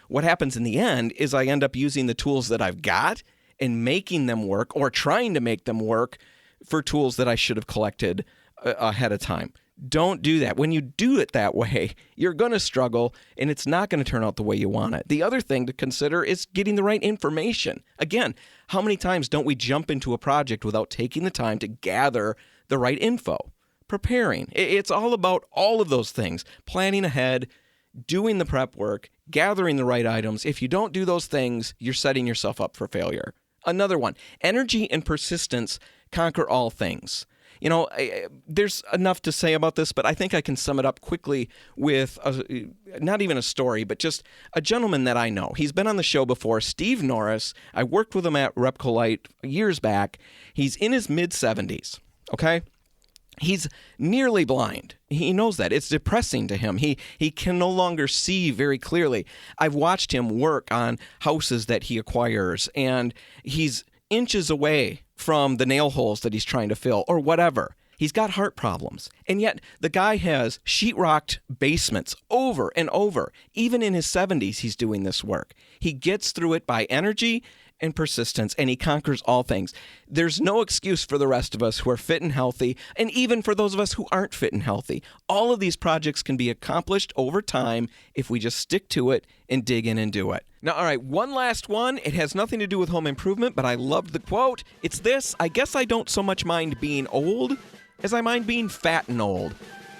what happens in the end is I end up using the tools that I've got and making them work or trying to make them work for tools that I should have collected ahead of time. Don't do that. When you do it that way, you're going to struggle and it's not going to turn out the way you want it. The other thing to consider is getting the right information. Again, how many times don't we jump into a project without taking the time to gather the right info? Preparing. It's all about all of those things. Planning ahead, doing the prep work, gathering the right items. If you don't do those things, you're setting yourself up for failure. Another one, energy and persistence conquer all things. You know, there's enough to say about this, but I think I can sum it up quickly with not even a story, but just a gentleman that I know. He's been on the show before, Steve Norris. I worked with him at RepcoLite years back. He's in his mid-70s, okay? He's nearly blind. He knows that. It's depressing to him. He can no longer see very clearly. I've watched him work on houses that he acquires, and he's inches away from the nail holes that he's trying to fill or whatever. He's got heart problems. And yet the guy has sheetrocked basements over and over. Even in his 70s, he's doing this work. He gets through it by energy and persistence, and he conquers all things. There's no excuse for the rest of us who are fit and healthy, and even for those of us who aren't fit and healthy. All of these projects can be accomplished over time if we just stick to it and dig in and do it. Now, all right, one last one. It has nothing to do with home improvement, but I loved the quote. It's this: I guess I don't so much mind being old as I mind being fat and old.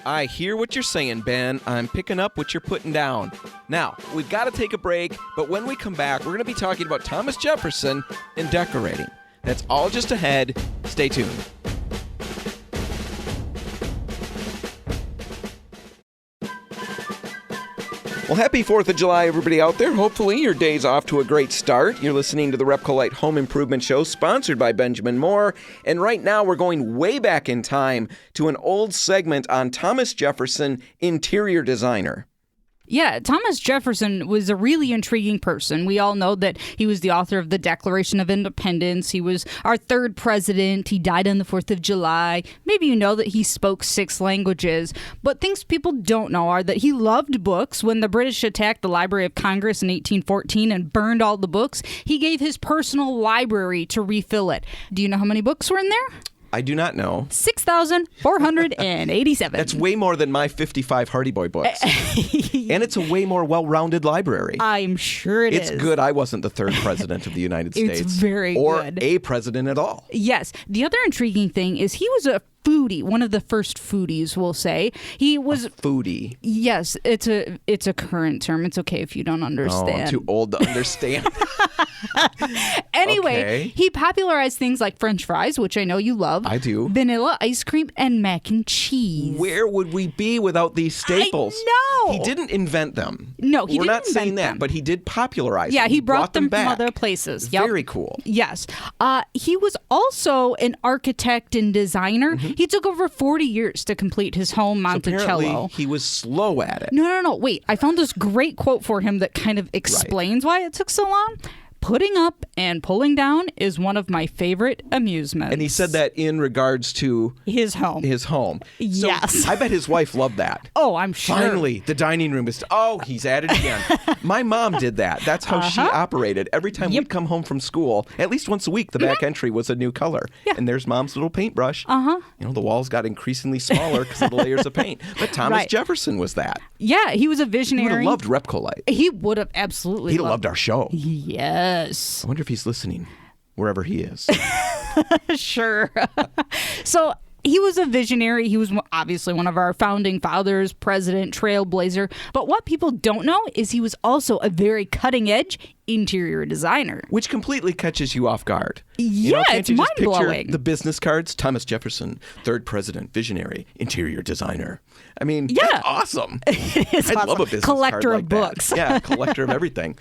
I hear what you're saying, Ben. I'm picking up what you're putting down. Now, we've got to take a break, but when we come back, we're going to be talking about Thomas Jefferson and decorating. That's all just ahead. Stay tuned. Well, happy 4th of July, everybody out there. Hopefully your day's off to a great start. You're listening to the RepcoLite Home Improvement Show, sponsored by Benjamin Moore. And right now we're going way back in time to an old segment on Thomas Jefferson, interior designer. Yeah, Thomas Jefferson was a really intriguing person. We all know that he was the author of the Declaration of Independence. He was our third president. He died on the 4th of July. Maybe you know that he spoke 6 languages. But things people don't know are that he loved books. When the British attacked the Library of Congress in 1814 and burned all the books, he gave his personal library to refill it. Do you know how many books were in there? I do not know. 6,487. That's way more than my 55 Hardy Boy books. And it's a way more well-rounded library. I'm sure it is. It's good I wasn't the third president of the United States. It's very or good. Or a president at all. Yes. The other intriguing thing is he was a foodie, one of the first foodies, we'll say. He was a foodie. Yes, it's a current term. It's okay if you don't understand. Oh, I'm too old to understand. Anyway, okay. He popularized things like French fries, which I know you love. I do. Vanilla ice cream and mac and cheese. Where would we be without these staples? I know. He didn't invent them. No, he We're didn't not saying invent that, them. but he did popularize them. Yeah, he brought them back from other places. Yep. Very cool. Yes. He was also an architect and designer. Mm-hmm. He took over 40 years to complete his home Monticello. So apparently he was slow at it. No. Wait, I found this great quote for him that kind of explains why it took so long. Putting up and pulling down is one of my favorite amusements. And he said that in regards to his home. So yes. I bet his wife loved that. Oh, I'm sure. Finally, the dining room is... Oh, he's at it again. My mom did that. That's how she operated. Every time we'd come home from school, at least once a week, the back entry was a new color. Yeah. And there's Mom's little paintbrush. You know, the walls got increasingly smaller because of the layers of paint. But Thomas Jefferson was that. Yeah, he was a visionary. He would have loved RepcoLite. He would have absolutely He'd have loved our show. Yes. I wonder if he's listening, wherever he is. Sure. So he was a visionary. He was obviously one of our founding fathers, president, trailblazer. But what people don't know is he was also a very cutting-edge interior designer. Which completely catches you off guard. Yeah, can't it's you just mind-blowing. picture the business cards? Thomas Jefferson, third president, visionary, interior designer. I mean, that's awesome. It is I awesome. love a business collector card of like books. That. Yeah, collector of everything.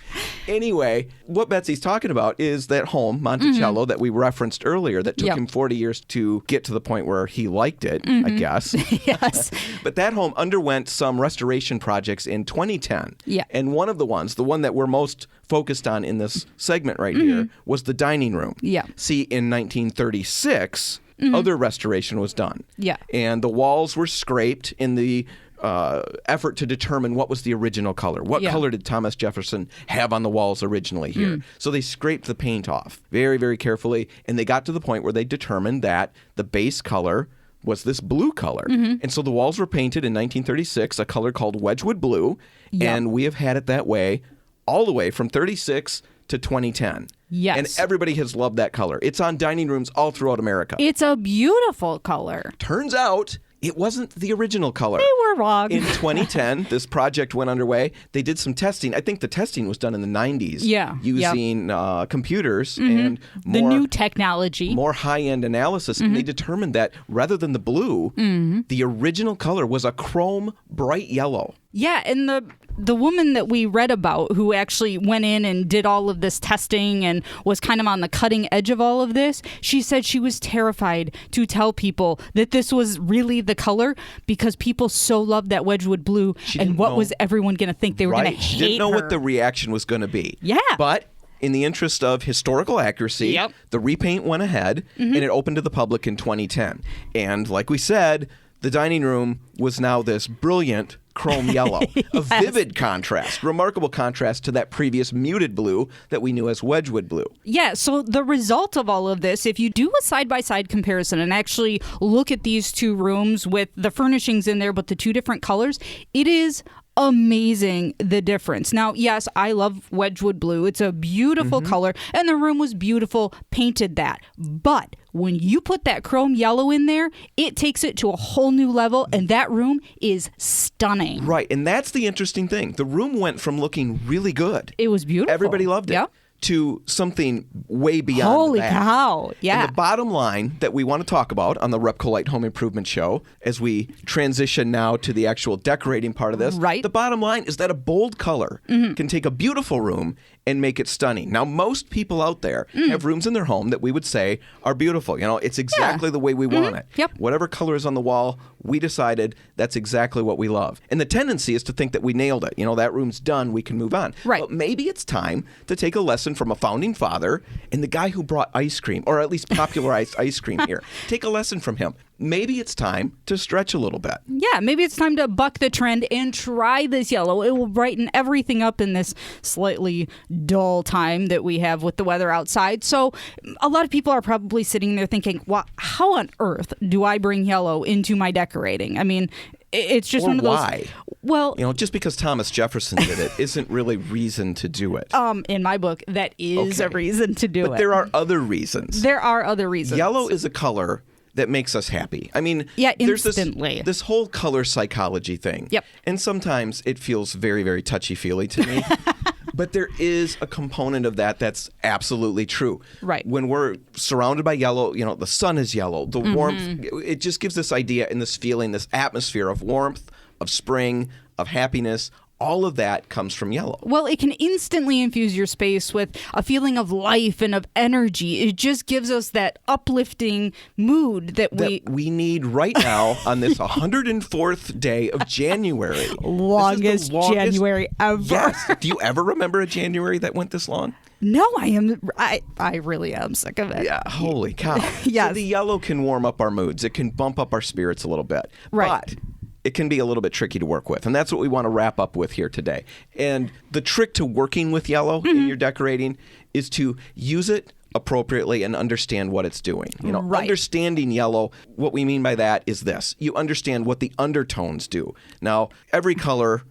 Anyway, what Betsy's talking about is that home, Monticello, that we referenced earlier, that took him 40 years to get to the point where he liked it, I guess. Yes. But that home underwent some restoration projects in 2010. Yeah. And one of the ones, the one that we're most focused on in this segment right here, was the dining room. Yeah. See, in 1936, other restoration was done. Yeah. And the walls were scraped in the effort to determine what was the original color. What color did Thomas Jefferson have on the walls originally here? So they scraped the paint off very, very carefully, and they got to the point where they determined that the base color was this blue color. And so the walls were painted in 1936, a color called Wedgwood blue, and we have had it that way all the way from 36 to 2010. Yes. And everybody has loved that color. It's on dining rooms all throughout America. It's a beautiful color. Turns out it wasn't the original color. They were wrong. In 2010, this project went underway. They did some testing. I think the testing was done in the 90s. Yeah. Using computers and the new technology. More high-end analysis. And they determined that rather than the blue, the original color was a chrome bright yellow. Yeah, and the woman that we read about who actually went in and did all of this testing and was kind of on the cutting edge of all of this, she said she was terrified to tell people that this was really the color because people so loved that Wedgwood blue, and what was everyone going to think? They were going to hate her. She didn't know what the reaction was going to be. Yeah. But in the interest of historical accuracy, the repaint went ahead and it opened to the public in 2010. And like we said, the dining room was now this brilliant chrome yellow, a vivid contrast, remarkable contrast to that previous muted blue that we knew as Wedgwood blue. Yeah, so the result of all of this, if you do a side-by-side comparison and actually look at these two rooms with the furnishings in there but the two different colors, it is amazing the difference. Now, yes, I love Wedgwood blue. It's a beautiful color, and the room was beautiful, painted that. But when you put that chrome yellow in there, it takes it to a whole new level, and that room is stunning. Right, and that's the interesting thing. The room went from looking really good. It was beautiful. Everybody loved it. Yep. To something way beyond Holy that. cow. Yeah. And the bottom line that we want to talk about on the RepcoLite Home Improvement Show as we transition now to the actual decorating part of this. Right. The bottom line is that a bold color can take a beautiful room and make it stunning. Now, most people out there have rooms in their home that we would say are beautiful. You know, it's exactly the way we want it. Yep. Whatever color is on the wall, we decided that's exactly what we love. And the tendency is to think that we nailed it. You know, that room's done, we can move on. Right. But maybe it's time to take a lesson from a founding father and the guy who brought ice cream, or at least popularized ice cream here. Take a lesson from him. Maybe it's time to stretch a little bit. Yeah, maybe it's time to buck the trend and try this yellow. It will brighten everything up in this slightly dull time that we have with the weather outside. So a lot of people are probably sitting there thinking, well, how on earth do I bring yellow into my decorating? I mean, it's just one of those. Why? Well, you know, just because Thomas Jefferson did it isn't really reason to do it. In my book, that is a reason to do it. But there are other reasons. There are other reasons. Yellow is a color that makes us happy. I mean, there's instantly. this whole color psychology thing. Yep. And sometimes it feels very, very touchy-feely to me. But there is a component of that that's absolutely true. Right. When we're surrounded by yellow, you know, the sun is yellow, the warmth, it just gives this idea and this feeling, this atmosphere of warmth, of spring, of happiness. All of that comes from yellow. Well, it can instantly infuse your space with a feeling of life and of energy. It just gives us that uplifting mood that we need right now on this 104th day of January. Longest January ever. Yes. Do you ever remember a January that went this long? No, I really am sick of it. Yeah, holy cow. Yes. So the yellow can warm up our moods. It can bump up our spirits a little bit. Right. But it can be a little bit tricky to work with. And that's what we want to wrap up with here today. And the trick to working with yellow in your decorating is to use it appropriately and understand what it's doing. You know, understanding yellow, what we mean by that is this. You understand what the undertones do. Now, every color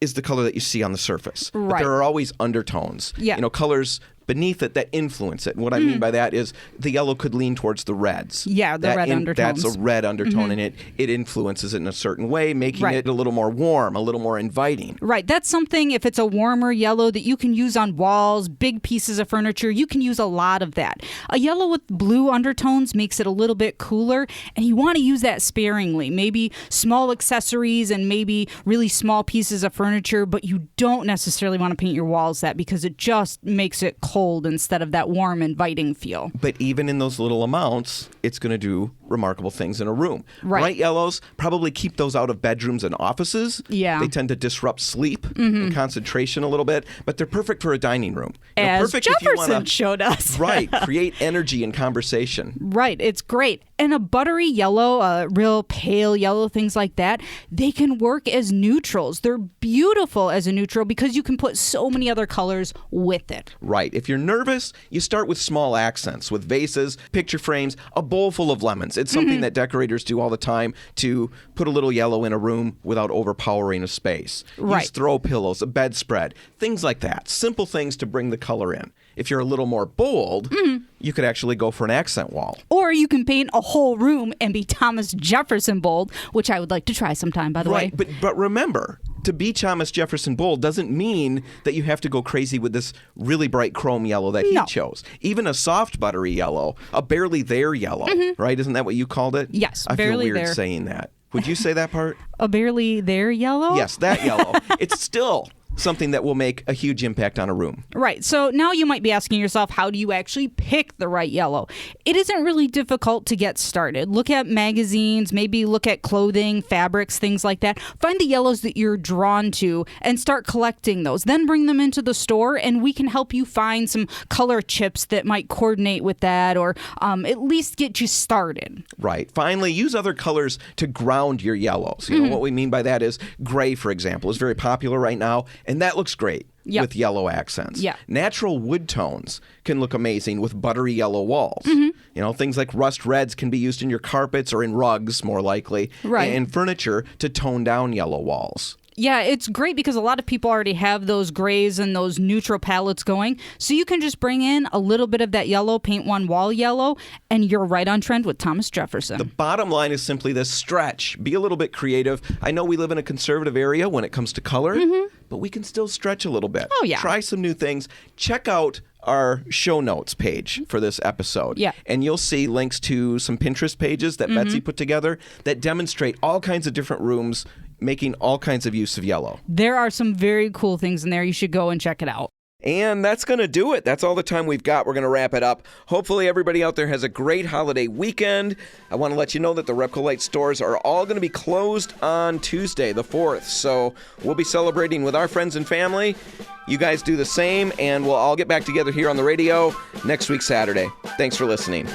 is the color that you see on the surface. But there are always undertones. Yeah. You know, colors beneath it that influence it. And what I mean by that is the yellow could lean towards the reds. Yeah, the red undertones. That's a red undertone, and it influences it in a certain way, making it a little more warm, a little more inviting. Right. That's something, if it's a warmer yellow, that you can use on walls, big pieces of furniture. You can use a lot of that. A yellow with blue undertones makes it a little bit cooler, and you want to use that sparingly. Maybe small accessories and maybe really small pieces of furniture, but you don't necessarily want to paint your walls that because it just makes it cold instead of that warm, inviting feel. But even in those little amounts, it's going to do remarkable things in a room. Right. Bright yellows, probably keep those out of bedrooms and offices. Yeah. They tend to disrupt sleep and concentration a little bit, but they're perfect for a dining room. As perfect if you Jefferson wanna, showed us. Right. Create energy and conversation. Right, it's great. And a buttery yellow, a real pale yellow, things like that, they can work as neutrals. They're beautiful as a neutral because you can put so many other colors with it. Right. If you're nervous, you start with small accents, with vases, picture frames, a bowl full of lemons. It's something that decorators do all the time to put a little yellow in a room without overpowering a space. Right. Use throw pillows, a bedspread, things like that. Simple things to bring the color in. If you're a little more bold, you could actually go for an accent wall. Or you can paint a whole room and be Thomas Jefferson bold, which I would like to try sometime, by the way. Right, but remember, to be Thomas Jefferson bold doesn't mean that you have to go crazy with this really bright chrome yellow that he chose. Even a soft buttery yellow, a barely there yellow, right? Isn't that what you called it? Yes, I barely feel weird there. saying that. Would you say that part? A barely there yellow? Yes, that yellow. It's still something that will make a huge impact on a room. Right. So now you might be asking yourself, how do you actually pick the right yellow? It isn't really difficult to get started. Look at magazines, maybe look at clothing, fabrics, things like that. Find the yellows that you're drawn to and start collecting those. Then bring them into the store and we can help you find some color chips that might coordinate with that or at least get you started. Right. Finally, use other colors to ground your yellows. You know what we mean by that is gray, for example, is very popular right now. And that looks great with yellow accents. Yeah. Natural wood tones can look amazing with buttery yellow walls. You know, things like rust reds can be used in your carpets or in rugs, more likely, and furniture to tone down yellow walls. Yeah, it's great because a lot of people already have those grays and those neutral palettes going. So you can just bring in a little bit of that yellow, paint one wall yellow, and you're right on trend with Thomas Jefferson. The bottom line is simply this: stretch. Be a little bit creative. I know we live in a conservative area when it comes to color, but we can still stretch a little bit. Oh, yeah. Try some new things. Check out our show notes page for this episode. Yeah. And you'll see links to some Pinterest pages that Betsy put together that demonstrate all kinds of different rooms making all kinds of use of yellow. There are some very cool things in there. You should go and check it out. And that's going to do it. That's all the time we've got. We're going to wrap it up. Hopefully everybody out there has a great holiday weekend. I want to let you know that the RepcoLite stores are all going to be closed on Tuesday, the 4th. So we'll be celebrating with our friends and family. You guys do the same, and we'll all get back together here on the radio next week, Saturday. Thanks for listening.